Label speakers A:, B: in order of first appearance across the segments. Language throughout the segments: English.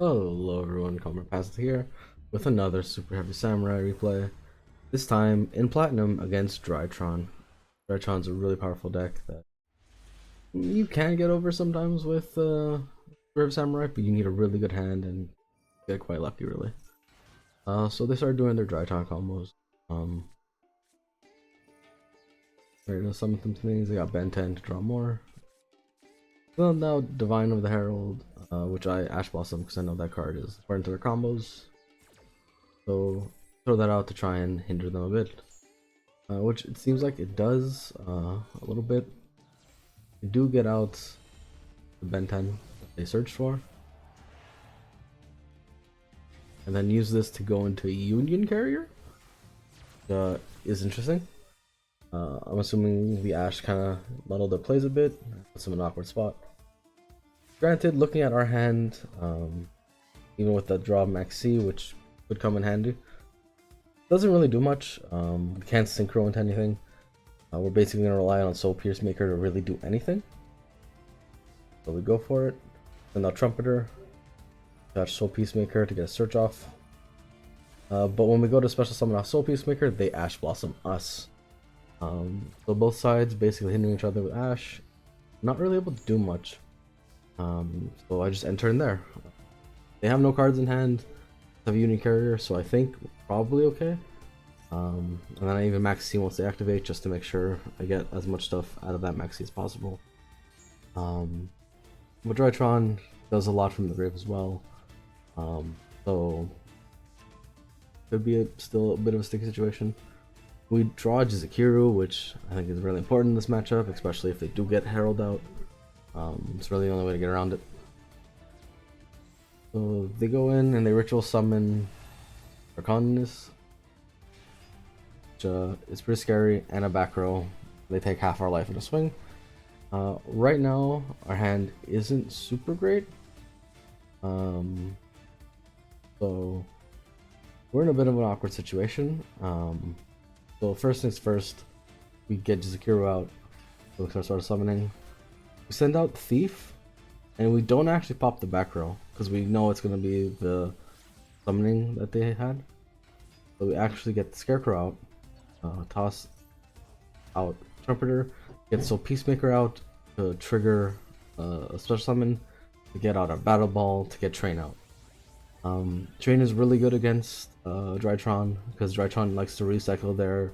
A: Hello everyone, Comer Past here with another Superheavy Samurai replay. This time in Platinum against Drytron. Drytron's a really powerful deck that you can get over sometimes with Superheavy Samurai, but you need a really good hand and get quite lucky really. So they started doing their Drytron combos. Um, Ready to summon some things. They got Ben 10 to draw more. Well, now Divine of the Herald, which I Ash Blossom because I know that card is important to their combos. So throw that out to try and hinder them a bit, which it seems like it does a little bit. You do get out the Ben 10 that they searched for, and then use this to go into a Union Carrier. Is interesting. I'm assuming the Ash kind of muddled their plays a bit, puts them in an awkward spot. Granted, looking at our hand, even with the draw Max C, which could come in handy, doesn't really do much. We can't synchro into anything. We're basically going to rely on Soul Piercemaker to really do anything. So we go for it. Send out Trumpeter. Got Soul Peacemaker to get a search off. But when we go to special summon off Soul Peacemaker, they Ash Blossom us. So both sides basically hindering each other with Ash. Not really able to do much. So I just enter in there. They have no cards in hand. Have a Union Carrier, so I think probably okay. And then I even Max C once they activate just to make sure I get as much stuff out of that Max C as possible. But Drytron does a lot from the grave as well. So could be still a bit of a sticky situation. We draw Jizukiru, which I think is really important in this matchup, especially if they do get Herald out. It's really the only way to get around it. So they go in and they ritual summon Arcanus, which is pretty scary, and a back row. They take half our life in a swing. Right now, our hand isn't super great. So we're in a bit of an awkward situation. So first things first, we get Jizukiru out. So we start summoning. We send out Thief, and we don't actually pop the back row because we know it's going to be the summoning that they had. So we actually get the Scarecrow out, toss out Trumpeter, get Soul Peacemaker out to trigger a special summon, to get out our Battle Ball, to get Train out. Train is really good against Drytron because Drytron likes to recycle their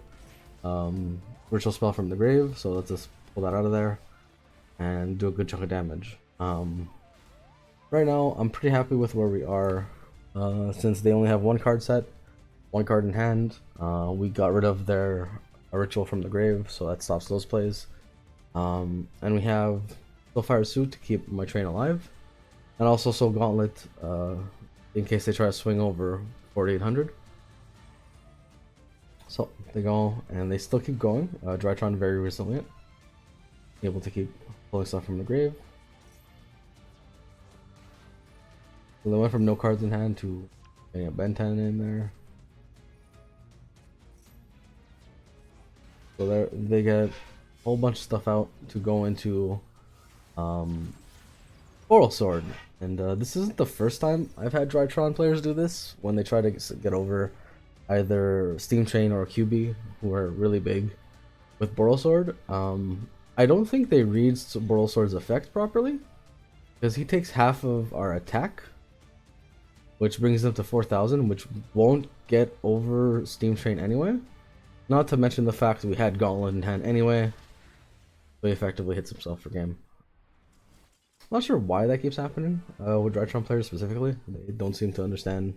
A: ritual spell from the grave, so let's just pull that out of there and do a good chunk of damage. Right now, I'm pretty happy with where we are since they only have one card set, one card in hand. We got rid of their ritual from the grave, so that stops those plays. And we have Soulfire Suit to keep my train alive, and also Soul Gauntlet in case they try to swing over 4800. So they go and they still keep going. Drytron very resilient, able to keep pulling stuff from the grave. So they went from no cards in hand to getting a Ben 10 in there. So they get a whole bunch of stuff out to go into Borrelsword. And this isn't the first time I've had Drytron players do this when they try to get over either Steam Chain or QB, who are really big with Borrelsword. I don't think they read Borrelsword's effect properly because he takes half of our attack, which brings them to 4,000, which won't get over Steam Train anyway. Not to mention the fact that we had Gauntlet in hand anyway, so he effectively hits himself for game. Not sure why that keeps happening with Drytron players specifically. They don't seem to understand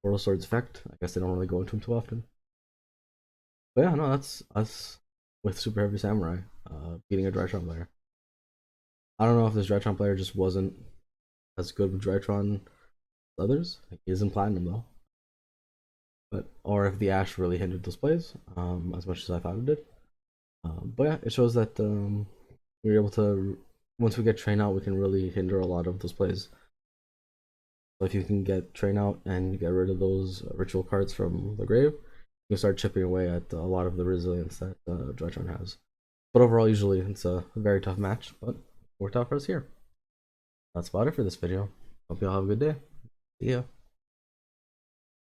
A: Borrelsword's effect. I guess they don't really go into him too often. But yeah, no, that's us with Superheavy Samurai beating a Drytron player. I don't know if this Drytron player just wasn't as good with Drytron as others. He is in Platinum though. Or if the Ash really hindered those plays as much as I thought it did. But yeah, it shows that we were able to, once we get Train out, we can really hinder a lot of those plays. So if you can get Train out and get rid of those ritual cards from the grave, you can start chipping away at a lot of the resilience that Drytron has. But overall, usually it's a very tough match, but worked out for us here. That's about it for this video. Hope you all have a good day. Yeah.